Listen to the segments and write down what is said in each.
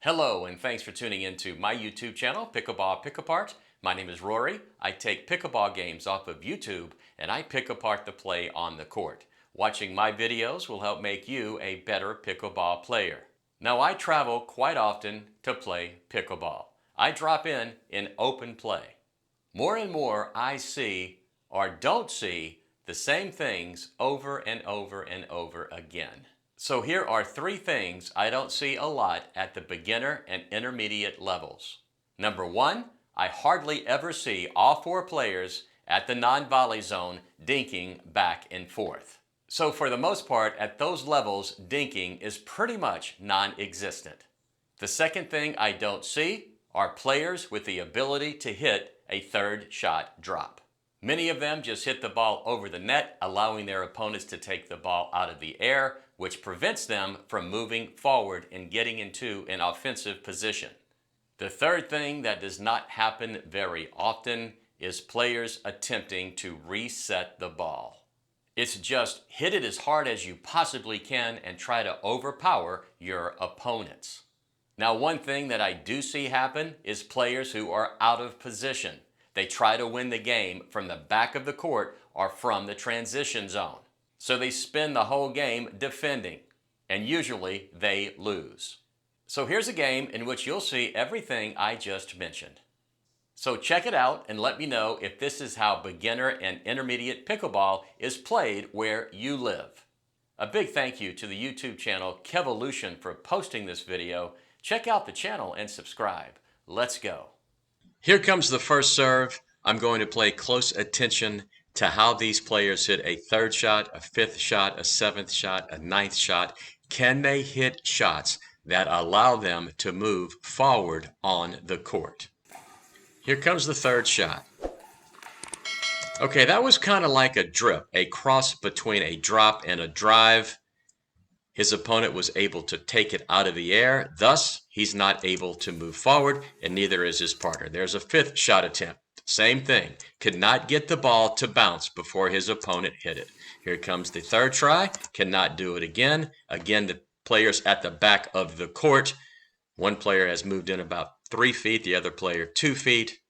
Hello, and thanks for tuning into my YouTube channel, Pickleball Pick Apart. My name is Rory. I take pickleball games off of YouTube and I pick apart the play on the court. Watching my videos will help make you a better pickleball player. Now, I travel quite often to play pickleball. I drop in open play. More and more I see or don't see the same things over and over and over again. So here are 3 things I don't see a lot at the beginner and intermediate levels. Number 1, I hardly ever see all 4 players at the non-volley zone dinking back and forth. So for the most part, at those levels, dinking is pretty much non-existent. The second thing I don't see are players with the ability to hit a third shot drop. Many of them just hit the ball over the net, allowing their opponents to take the ball out of the air, which prevents them from moving forward and getting into an offensive position. The third thing that does not happen very often is players attempting to reset the ball. It's just hit it as hard as you possibly can and try to overpower your opponents. Now, one thing that I do see happen is players who are out of position. They try to win the game from the back of the court or from the transition zone. So they spend the whole game defending, and usually they lose. So here's a game in which you'll see everything I just mentioned. So check it out and let me know if this is how beginner and intermediate pickleball is played where you live. A big thank you to the YouTube channel Kevolution for posting this video. Check out the channel and subscribe. Let's go. Here comes the first serve. I'm going to pay close attention to how these players hit a third shot, a fifth shot, a seventh shot, a ninth shot. Can they hit shots that allow them to move forward on the court? Here comes the third shot. Okay, that was kind of like a drip, a cross between a drop and a drive. His opponent was able to take it out of the air. Thus, he's not able to move forward, and neither is his partner. There's a fifth shot attempt. Same thing. Could not get the ball to bounce before his opponent hit it. Here comes the third try. Cannot do it again. Again, the players at the back of the court. One player has moved in about 3 feet, the other player 2 feet.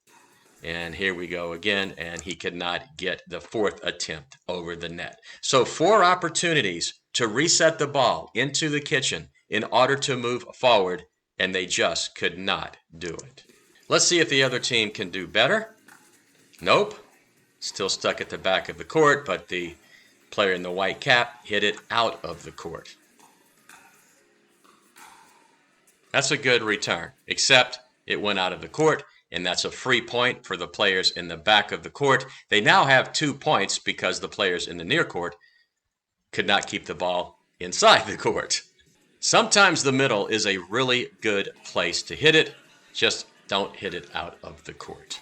And here we go again, and he could not get the fourth attempt over the net. So 4 opportunities to reset the ball into the kitchen in order to move forward, and they just could not do it. Let's see if the other team can do better. Nope. Still stuck at the back of the court, but the player in the white cap hit it out of the court. That's a good return, except it went out of the court, and that's a free point for the players in the back of the court. They now have 2 points because the players in the near court could not keep the ball inside the court. Sometimes the middle is a really good place to hit it. Just don't hit it out of the court.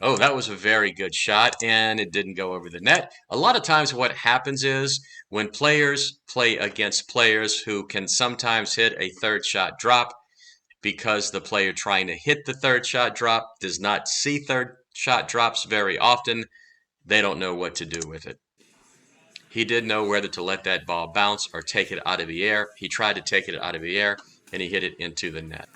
Oh, that was a very good shot, and it didn't go over the net. A lot of times what happens is when players play against players who can sometimes hit a third shot drop, because the player trying to hit the third shot drop does not see third shot drops very often, they don't know what to do with it. He didn't know whether to let that ball bounce or take it out of the air. He tried to take it out of the air, and he hit it into the net.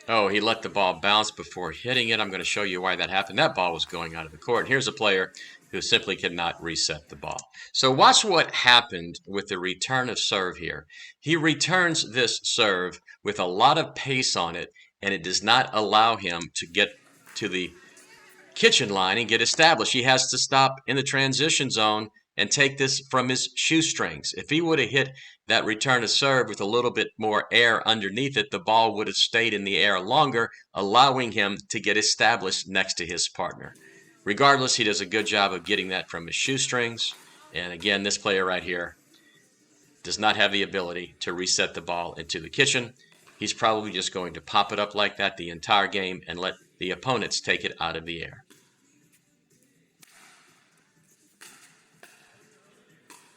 Oh, he let the ball bounce before hitting it. I'm going to show you why that happened. That ball was going out of the court. Here's a player who simply could not reset the ball. So watch what happened with the return of serve here. He returns this serve with a lot of pace on it, and it does not allow him to get to the kitchen line and get established. He has to stop in the transition zone and take this from his shoestrings. If he would have hit that return of serve with a little bit more air underneath it, the ball would have stayed in the air longer, allowing him to get established next to his partner. Regardless, he does a good job of getting that from his shoestrings. And again, this player right here does not have the ability to reset the ball into the kitchen. He's probably just going to pop it up like that the entire game and let the opponents take it out of the air.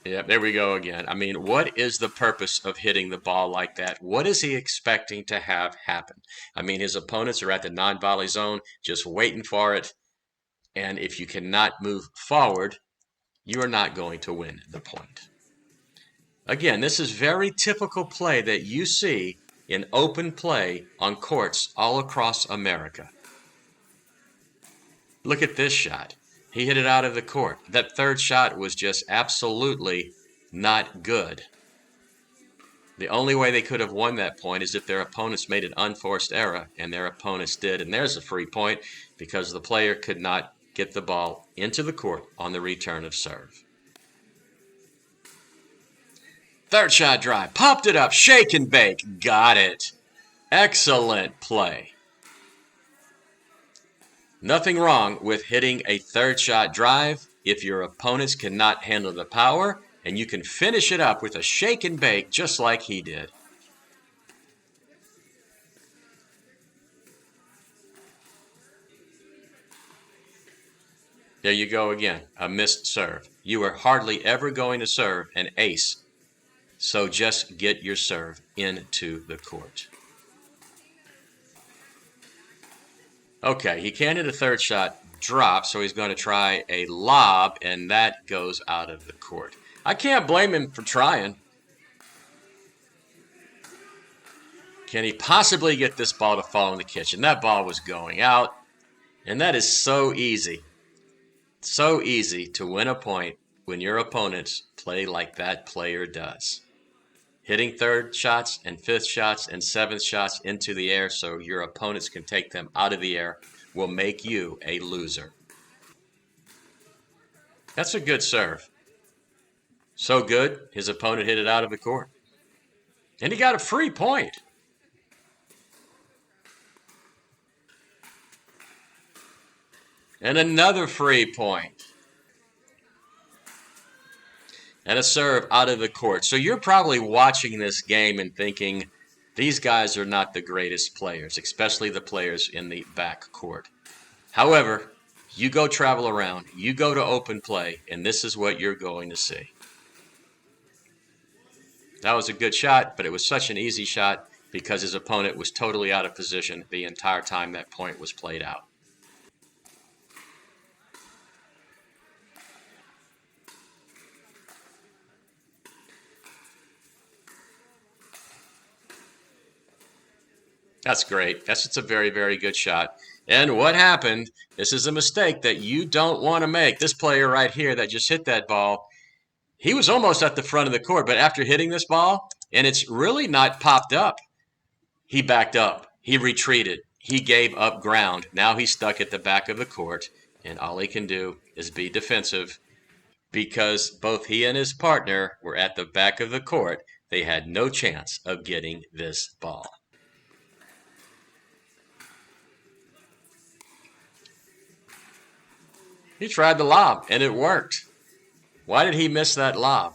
Yeah, there we go again. I mean, what is the purpose of hitting the ball like that? What is he expecting to have happen? I mean, his opponents are at the non-volley zone just waiting for it. And if you cannot move forward, you are not going to win the point. Again, this is very typical play that you see in open play on courts all across America. Look at this shot. He hit it out of the court. That third shot was just absolutely not good. The only way they could have won that point is if their opponents made an unforced error, and their opponents did. And there's a free point because the player could not get the ball into the court on the return of serve. Third shot drive. Popped it up. Shake and bake. Got it. Excellent play. Nothing wrong with hitting a third shot drive if your opponents cannot handle the power, and you can finish it up with a shake and bake just like he did. There you go again, a missed serve. You are hardly ever going to serve an ace, so just get your serve into the court. Okay, he can't hit a third shot drop, so he's going to try a lob, and that goes out of the court. I can't blame him for trying. Can he possibly get this ball to fall in the kitchen? That ball was going out, and that is so easy. So easy to win a point when your opponents play like that player does. Hitting third shots and fifth shots and seventh shots into the air so your opponents can take them out of the air will make you a loser. That's a good serve. So good, his opponent hit it out of the court. And he got a free point. And another free point. And a serve out of the court. So you're probably watching this game and thinking, these guys are not the greatest players, especially the players in the back court. However, you go travel around, you go to open play, and this is what you're going to see. That was a good shot, but it was such an easy shot because his opponent was totally out of position the entire time that point was played out. That's great. That's just a very, very good shot. And what happened, this is a mistake that you don't want to make. This player right here that just hit that ball, he was almost at the front of the court, but after hitting this ball, and it's really not popped up, he backed up. He retreated. He gave up ground. Now he's stuck at the back of the court, and all he can do is be defensive because both he and his partner were at the back of the court. They had no chance of getting this ball. He tried the lob, and it worked. Why did he miss that lob?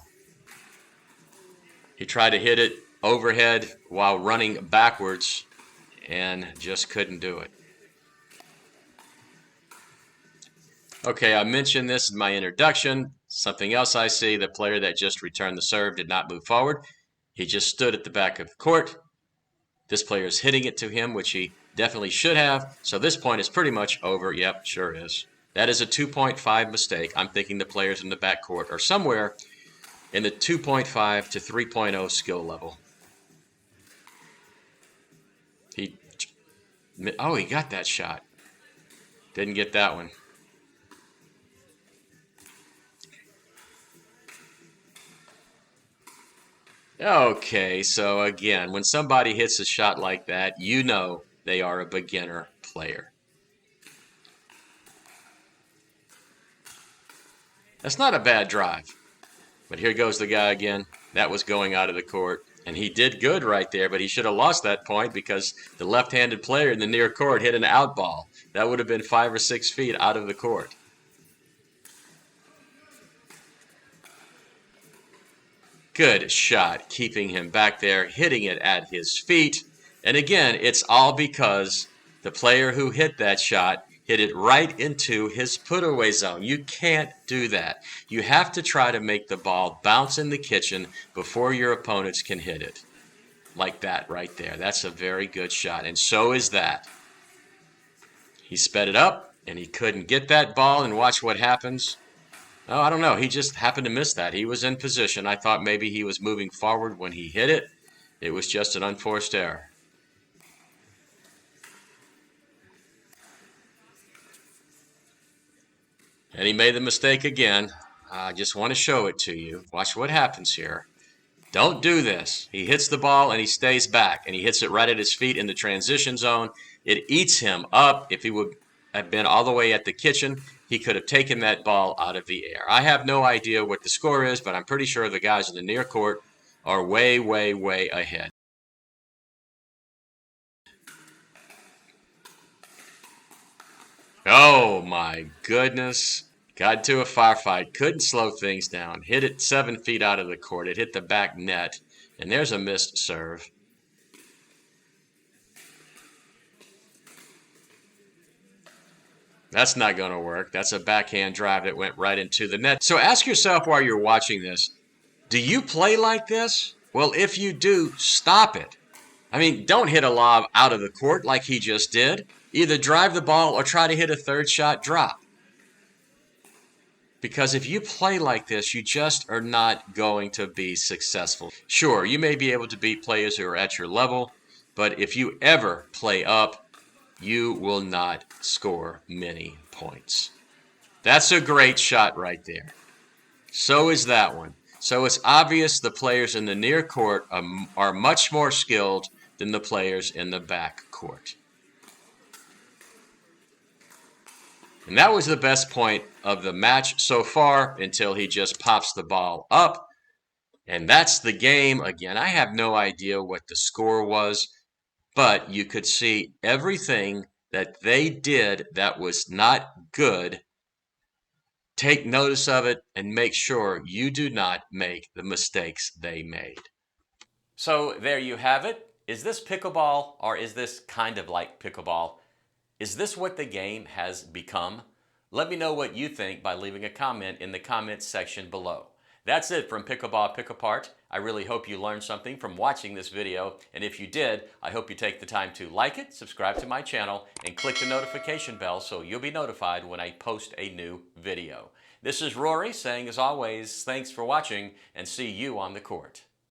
He tried to hit it overhead while running backwards and just couldn't do it. Okay, I mentioned this in my introduction. Something else I see, the player that just returned the serve did not move forward. He just stood at the back of the court. This player is hitting it to him, which he definitely should have. So this point is pretty much over. Yep, sure is. That is a 2.5 mistake. I'm thinking the players in the backcourt are somewhere in the 2.5 to 3.0 skill level. He got that shot. Didn't get that one. Okay, so again, when somebody hits a shot like that, you know they are a beginner player. That's not a bad drive. But here goes the guy again. That was going out of the court. And he did good right there, but he should have lost that point because the left-handed player in the near court hit an out ball. That would have been 5 or 6 feet out of the court. Good shot, keeping him back there, hitting it at his feet. And again, it's all because the player who hit that shot hit it right into his put-away zone. You can't do that. You have to try to make the ball bounce in the kitchen before your opponents can hit it. Like that right there. That's a very good shot, and so is that. He sped it up, and he couldn't get that ball, and watch what happens. Oh, I don't know. He just happened to miss that. He was in position. I thought maybe he was moving forward when he hit it. It was just an unforced error. And he made the mistake again. I just want to show it to you. Watch what happens here. Don't do this. He hits the ball and he stays back, and he hits it right at his feet in the transition zone. It eats him up. If he would have been all the way at the kitchen, he could have taken that ball out of the air. I have no idea what the score is, but I'm pretty sure the guys in the near court are way, way, way ahead. Oh my goodness. Got to a firefight. Couldn't slow things down. Hit it 7 feet out of the court. It hit the back net. And there's a missed serve. That's not going to work. That's a backhand drive that went right into the net. So ask yourself while you're watching this, do you play like this? Well, if you do, stop it. I mean, don't hit a lob out of the court like he just did. Either drive the ball or try to hit a third shot drop. Because if you play like this, you just are not going to be successful. Sure, you may be able to beat players who are at your level, but if you ever play up, you will not score many points. That's a great shot right there. So is that one. So it's obvious the players in the near court are much more skilled than the players in the back court. And that was the best point of the match so far until he just pops the ball up. And that's the game. Again, I have no idea what the score was, but you could see everything that they did that was not good. Take notice of it and make sure you do not make the mistakes they made. So there you have it. Is this pickleball, or is this kind of like pickleball? Is this what the game has become? Let me know what you think by leaving a comment in the comments section below. That's it from Pickleball Pick Apart. I really hope you learned something from watching this video, and if you did, I hope you take the time to like it, subscribe to my channel, and click the notification bell so you'll be notified when I post a new video. This is Rory saying, as always, thanks for watching, and see you on the court.